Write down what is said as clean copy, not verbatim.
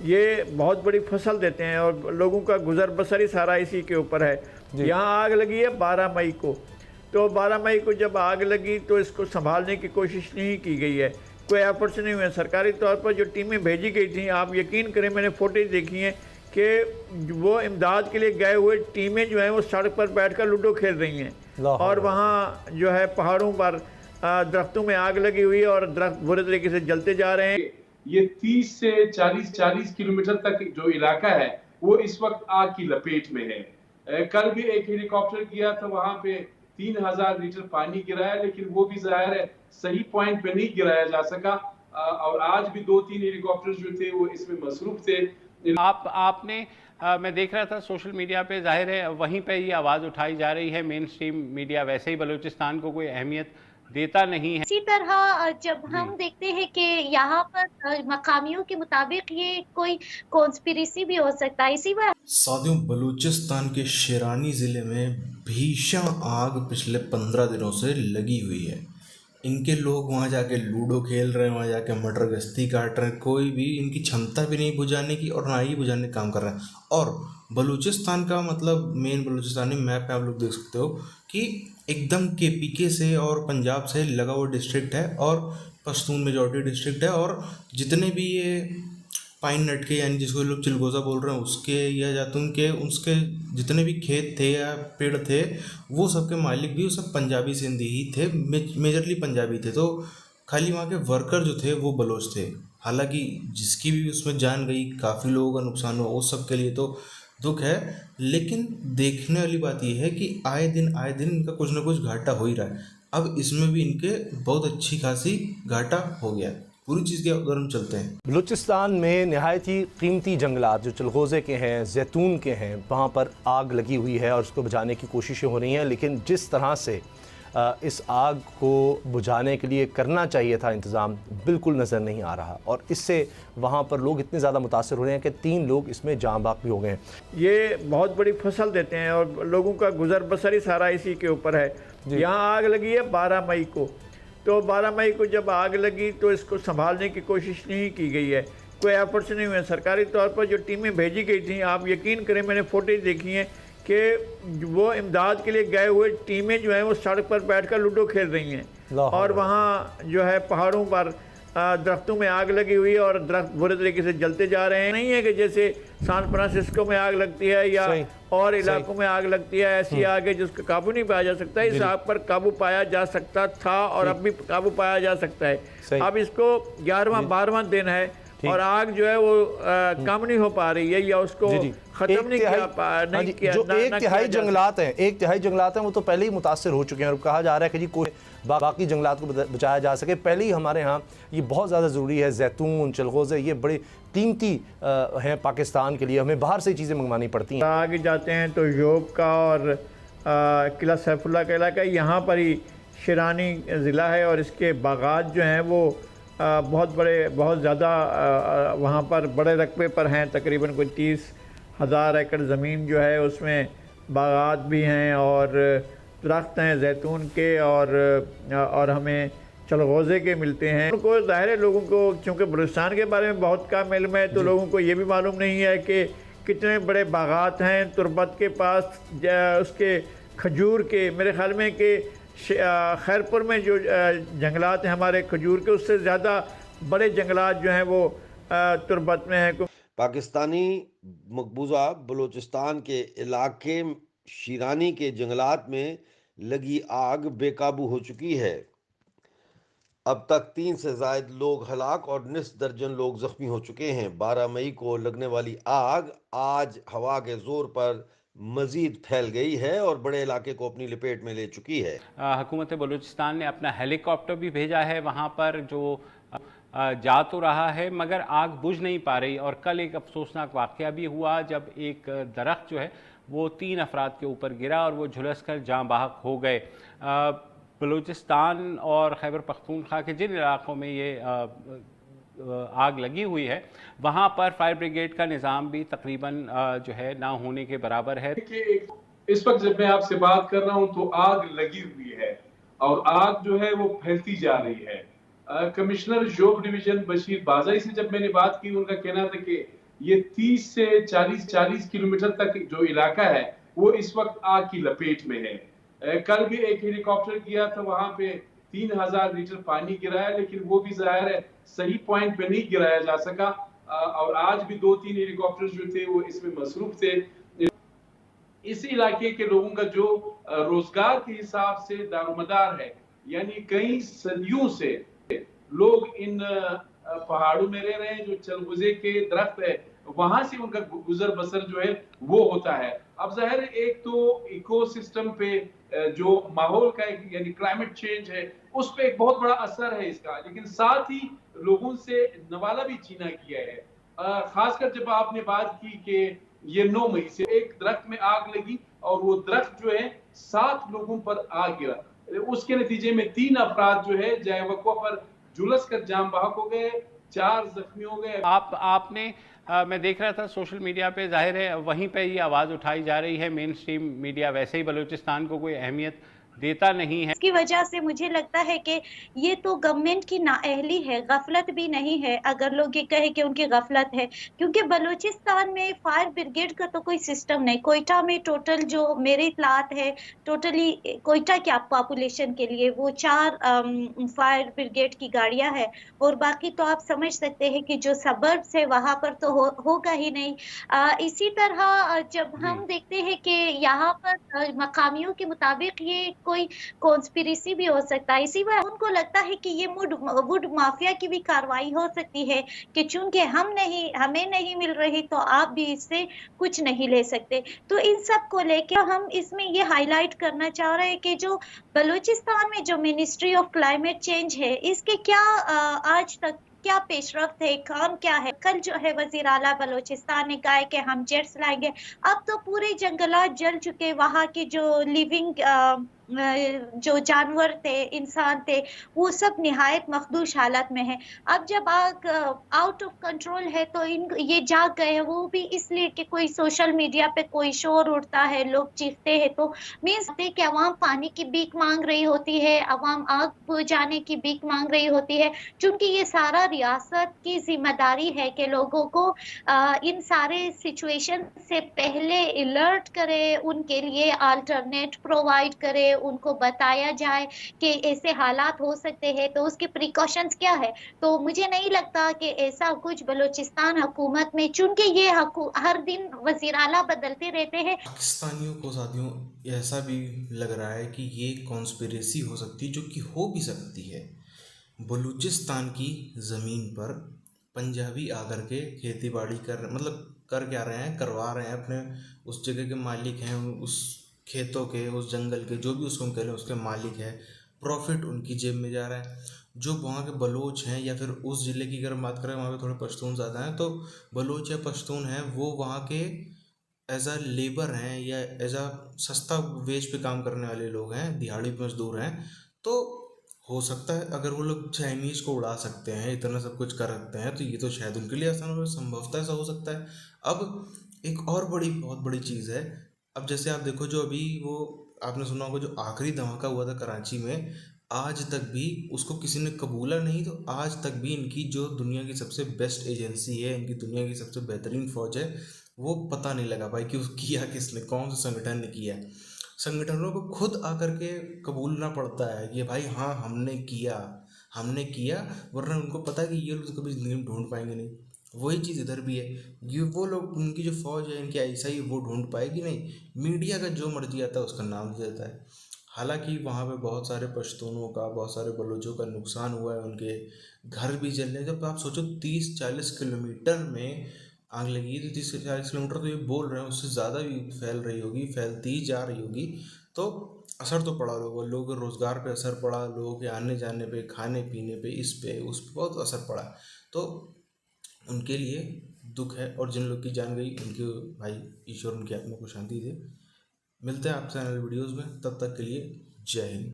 ये बहुत बड़ी फसल देते हैं और लोगों का गुजर बसर ही सारा इसी के ऊपर है। यहाँ आग लगी है 12 मई को, तो 12 मई को जब आग लगी तो इसको संभालने की कोशिश नहीं की गई है, कोई एफर्ट्स नहीं हुए। सरकारी तौर पर जो टीमें भेजी गई थी, आप यकीन करें मैंने फुटेज देखी है कि वो इमदाद के लिए गए हुए टीमें जो हैं वो सड़क पर बैठकर लूडो खेल रही हैं और वहाँ जो है पहाड़ों पर दरख्तों में आग लगी हुई है और दरख्त बुरे तरीके से जलते जा रहे हैं। ये 30 से 40 किलोमीटर तक जो इलाका है वो इस वक्त आग की लपेट में है। कल भी एक हेलीकॉप्टर गया था, वहां पे 3000 लीटर पानी गिराया, लेकिन वो भी जाहिर है सही पॉइंट पे नहीं गिराया जा सका। और आज भी 2-3 हेलीकॉप्टर जो थे वो इसमें मसरूफ थे। आपने मैं देख रहा था सोशल मीडिया पे, जाहिर है वहीं पे ये आवाज़ उठाई जा रही है। मेन स्ट्रीम मीडिया वैसे ही बलूचिस्तान को कोई अहमियत देता नहीं है। इसी तरह जब हम देखते हैं कि यहाँ पर मकामियों के मुताबिक ये कोई कॉन्स्पिरेसी भी हो सकता है। इसी वजह साथियों, बलूचिस्तान के शेरानी ज़िले में भीषण आग पिछले 15 दिनों से लगी हुई है। इनके लोग वहाँ जाके लूडो खेल रहे हैं, वहाँ जाके मटर गश्ती काट रहे हैं, कोई भी इनकी क्षमता भी नहीं बुझाने की और ना ही बुझाने का काम कर रहे हैं। और बलूचिस्तान का मतलब मेन बलूचिस्तानी मैप पे आप लोग देख सकते हो कि एकदम केपीके से और पंजाब से लगा हुआ डिस्ट्रिक्ट है और पश्तून मेजॉरिटी डिस्ट्रिक्ट है। और जितने भी ये पाइन नट के यानी जिसको लोग चिलगोज़ा बोल रहे हैं उसके या जैतून के उसके जितने भी खेत थे या पेड़ थे, वो सब के मालिक भी वो सब पंजाबी सिंधी ही थे, मेजरली पंजाबी थे। तो खाली वहाँ के वर्कर जो थे वो बलोच थे। हालांकि जिसकी भी उसमें जान गई, काफ़ी लोगों का नुकसान हुआ, उस सब के लिए तो दुख है। लेकिन देखने वाली बात यह है कि आए दिन इनका कुछ ना कुछ घाटा हो ही रहा है। अब इसमें भी इनके बहुत अच्छी खासी घाटा हो गया। पूरी चीज़ के उधर हम चलते हैं। बलूचिस्तान में नहायत ही कीमती जंगलात जो चिलगोज़े के हैं, जैतून के हैं, वहाँ पर आग लगी हुई है और उसको बुझाने की कोशिशें हो रही हैं। लेकिन जिस तरह से इस आग को बुझाने के लिए करना चाहिए था इंतज़ाम, बिल्कुल नज़र नहीं आ रहा और इससे वहाँ पर लोग इतने ज़्यादा मुतासर हो रहे हैं कि 3 लोग इसमें जाँ बाक भी हो गए हैं। ये बहुत बड़ी फसल देते हैं और लोगों का गुजर बसर ही सारा इसी के ऊपर है। यहाँ आग लगी है 12 मई को, तो 12 मई को जब आग लगी तो इसको संभालने की कोशिश नहीं की गई है, कोई एफर्ट्स नहीं हुए। सरकारी तौर पर जो टीमें भेजी गई थी, आप यकीन करें मैंने फुटेज देखी है कि वो इमदाद के लिए गए हुए टीमें जो हैं वो सड़क पर बैठकर लूडो खेल रही हैं और वहाँ जो है पहाड़ों पर दरख्तों में आग लगी हुई है और दरख्त बुरे तरीके से जलते जा रहे हैं। नहीं है कि जैसे सैन फ्रांसिस्को में आग लगती है या और इलाकों में आग लगती है, ऐसी आग है जिसका काबू नहीं पाया जा सकता। इस आग पर काबू पाया जा सकता था और अब भी काबू पाया जा सकता है। अब इसको 11वां 12वां दिन है और आग जो है वो कम नहीं हो पा रही है या उसको खत्म नहीं किया। जो एक तिहाई जंगलात हैं वो तो पहले ही मुतासर हो चुके हैं और कहा जा रहा है कि जी कोई बाकी जंगलात को बचाया जा सके। पहले ही हमारे यहाँ ये बहुत ज़्यादा ज़रूरी है। जैतून, चिलगोज़े ये बड़े कीमती हैं पाकिस्तान के लिए, हमें बाहर से चीज़ें मंगवानी पड़ती हैं। आगे जाते हैं तो योग का और किला सैफुल्ला का इलाका, यहाँ पर ही शिरानी ज़िला है और इसके बागात जो हैं वो बहुत बड़े, बहुत ज़्यादा वहाँ पर बड़े रकबे पर हैं। तकरीबन कोई 30,000 एकड़ ज़मीन जो है उसमें बागात भी हैं और दरख्त हैं जैतून के और हमें चलगोज़े के मिलते हैं। उनको ज़ाहिर है लोगों को, चूँकि बलूचिस्तान के बारे में बहुत कम इल्म है, तो लोगों को ये भी मालूम नहीं है कि कितने बड़े बागात हैं तुर्बत के पास, उसके खजूर के। मेरे ख्याल में कि खैरपुर में जो जंगलात हैं हमारे खजूर के, उससे ज़्यादा बड़े जंगलात जो हैं वो तुर्बत में हैं। पाकिस्तानी मकबूजा बलूचिस्तान के इलाके शिरानी के जंगलात में लगी आग बेकाबू हो चुकी है। अब तक 3 से ज़ायद लोग हलाक और निस दर्जन लोग जख्मी हो चुके हैं। 12 मई को लगने वाली आग आज हवा के जोर पर मजीद फैल गई है और बड़े इलाके को अपनी लपेट में ले चुकी है। हुकूमत बलूचिस्तान ने अपना हेलीकॉप्टर भी भेजा है वहाँ पर, जो जा तो रहा है मगर आग बुझ नहीं पा रही। और कल एक अफसोसनाक वाक़या भी हुआ जब एक दरख्त जो है वो 3 अफराद के ऊपर गिरा और वो झुलस कर जाँ बाहक हो गए। बलूचिस्तान और खैबर पख्तूनख्वा के जिन इलाकों में ये आग लगी हुई है वहाँ पर फायर ब्रिगेड का निज़ाम भी तकरीबन जो है ना होने के बराबर है। इस वक्त जब मैं आपसे बात कर रहा हूँ तो आग लगी हुई है और आग जो है वो फैलती जा रही है। कमिश्नर जोब डिवीजन बशीर बाज़ाई से जब मैंने बात की, उनका कहना था कि ये 30 से 40 किलोमीटर तक जो इलाका है वो इस वक्त आग की लपेट में है। कल भी एक हेलीकॉप्टर गया था, वहां पे 3000 लीटर पानी गिराया, लेकिन वो भी जाहिर है सही पॉइंट पे नहीं गिराया जा सका। और आज भी 2-3 हेलीकॉप्टर जो थे वो इसमें मसरूफ थे। इस इलाके के लोगों का जो रोजगार के हिसाब से दारोमदार है, यानी कई सदियों से लोग इन पहाड़ों में रह रहे हैं, जो चलगुजे के दरख्त है वहां से उनका गुजर बसर जो है वो होता है। अब जाहिर एक तो इकोसिस्टम पे जो माहौल का यानी क्लाइमेट चेंज है उस पे एक बहुत बड़ा असर है इसका, लेकिन साथ ही लोगों से नवाला भी छीना गया है। खासकर जब आपने बात की कि ये 9 मई से एक दरख्त में आग लगी और वो दरख्त जो है 7 लोगों पर आग गिरा, उसके नतीजे में 3 अफराद जो है जाए वक़्वा पर झुलस कर जाम बहक हो गए, 4 जख्मी हो गए। आपने मैं देख रहा था सोशल मीडिया पे, जाहिर है वहीं पे ये आवाज़ उठाई जा रही है। मेन स्ट्रीम मीडिया वैसे ही बलूचिस्तान को कोई अहमियत देता नहीं है। इसकी वजह से मुझे लगता है कि ये तो गवर्नमेंट की नाअहली है, गफलत भी नहीं है अगर लोग ये कहे कि उनकी गफलत है, क्योंकि बलूचिस्तान में फायर ब्रिगेड का तो कोई सिस्टम नहीं। कोयटा में टोटल जो मेरे इत्तलात है, टोटली कोयटा की पॉपुलेशन के लिए वो 4 फायर ब्रिगेड की गाड़ियां हैं, और बाकी तो आप समझ सकते हैं कि जो सबर्ब्स है वहां पर तो होगा ही नहीं। इसी तरह जब हम देखते हैं कि यहाँ पर मकामियों के मुताबिक ये कोई कॉन्स्पिरेसी भी हो सकता है, इसी वजह उनको लगता है कि ये वुड माफिया की भी कार्रवाई हो सकती है कि चूंकि हमें नहीं मिल रही तो आप भी इससे कुछ नहीं ले सकते। तो इन सब को लेकर हम इसमें ये हाईलाइट करना चाह रहे हैं कि जो बलूचिस्तान में जो मिनिस्ट्री ऑफ क्लाइमेट चेंज है, इसके क्या आज तक क्या पेशरफ्त है, काम क्या है। कल जो है वजीर आला बलूचिस्तान ने कहा है कि हम जेट्स लाएंगे। अब तो पूरे जंगलात जल चुके, वहां के जो लिविंग जो जानवर थे, इंसान थे, वो सब निहायत मखदूश हालत में है। अब जब आग आउट ऑफ कंट्रोल है तो ये जाग गए हैं, वो भी इसलिए कि कोई सोशल मीडिया पे कोई शोर उठता है, लोग चीखते हैं, तो मीन्स कि अवाम पानी की भीख मांग रही होती है, अवाम आग बुझाने की भीख मांग रही होती है। चूंकि ये सारा रियासत की जिम्मेदारी है कि लोगों को इन सारे सिचुएशन से पहले अलर्ट करे, उनके लिए अल्टरनेट प्रोवाइड करे, उनको बताया जाए कि ऐसे हालात हो सकते हैं तो उसके प्रिकॉशंस क्या है। तो मुझे नहीं लगता कि ऐसा कुछ बलूचिस्तान हुकूमत में, चूंकि ये हर दिन वज़ीर आला बदलते रहते हैं। पाकिस्तानियों को साथियों ऐसा भी लग रहा है कि ये कॉन्स्पिरेसी हो सकती है, जो कि हो भी सकती है। बलूचिस्तान की ज़मीन पर पंजाबी आकर के खेती बाड़ी कर क्या रहे हैं, करवा रहे हैं। अपने उस जगह के मालिक हैं, उस खेतों के, उस जंगल के, जो भी उसको हम कह रहे हैं उसके मालिक है। प्रॉफिट उनकी जेब में जा रहा है। जो वहाँ के बलोच हैं, या फिर उस ज़िले की अगर बात करें वहाँ पे थोड़े पश्तून ज़्यादा हैं, तो बलोच या पश्तून हैं वो वहाँ के एज अ लेबर हैं या एज अ सस्ता वेज पे काम करने वाले लोग हैं, दिहाड़ी मजदूर हैं। तो हो सकता है अगर वो लोग चाइनीज़ को उड़ा सकते हैं, इतना सब कुछ कर सकते हैं, तो ये तो शायद उनके लिए आसान हो, संभवतः ऐसा हो सकता है। अब एक और बहुत बड़ी चीज़ है। अब जैसे आप देखो, जो अभी वो आपने सुना होगा जो आखिरी धमाका हुआ था कराची में, आज तक भी उसको किसी ने कबूला नहीं। तो आज तक भी इनकी जो दुनिया की सबसे बेस्ट एजेंसी है, इनकी दुनिया की सबसे बेहतरीन फौज है, वो पता नहीं लगा भाई कि किया किसने, कौन से संगठन ने किया। संगठनों को खुद आकर के कबूलना पड़ता है कि भाई हाँ हमने किया, वरना उनको पता है कि ये लोग तो कभी ज़िंदगी में ढूंढ पाएंगे नहीं। वही चीज़ इधर भी है। ये वो लोग, उनकी जो फौज है, इनकी ऐसा ही वो ढूंढ पाएगी नहीं। मीडिया का जो मर्जी आता है उसका नाम दे देता है। हालांकि वहाँ पे बहुत सारे पश्तूनों का, बहुत सारे बलूचों का नुकसान हुआ है, उनके घर भी जल रहे हैं। जब आप सोचो 30-40 किलोमीटर में आग लगी, तो 30 से 40 किलोमीटर तो ये बोल रहे हैं, उससे ज़्यादा भी फैल रही होगी, फैलती ही जा रही होगी। तो असर तो पड़ा लोगों के रोज़गार पे असर पड़ा, लोगों के आने जाने पे, खाने पीने पे, इस पे उस पे बहुत असर पड़ा। तो उनके लिए दुख है, और जिन लोग की जान गई उनके भाई ईश्वर उनकी आत्मा को शांति दे। मिलते हैं आपसे आने वाली वीडियोज़ में, तब तक के लिए जय हिंद।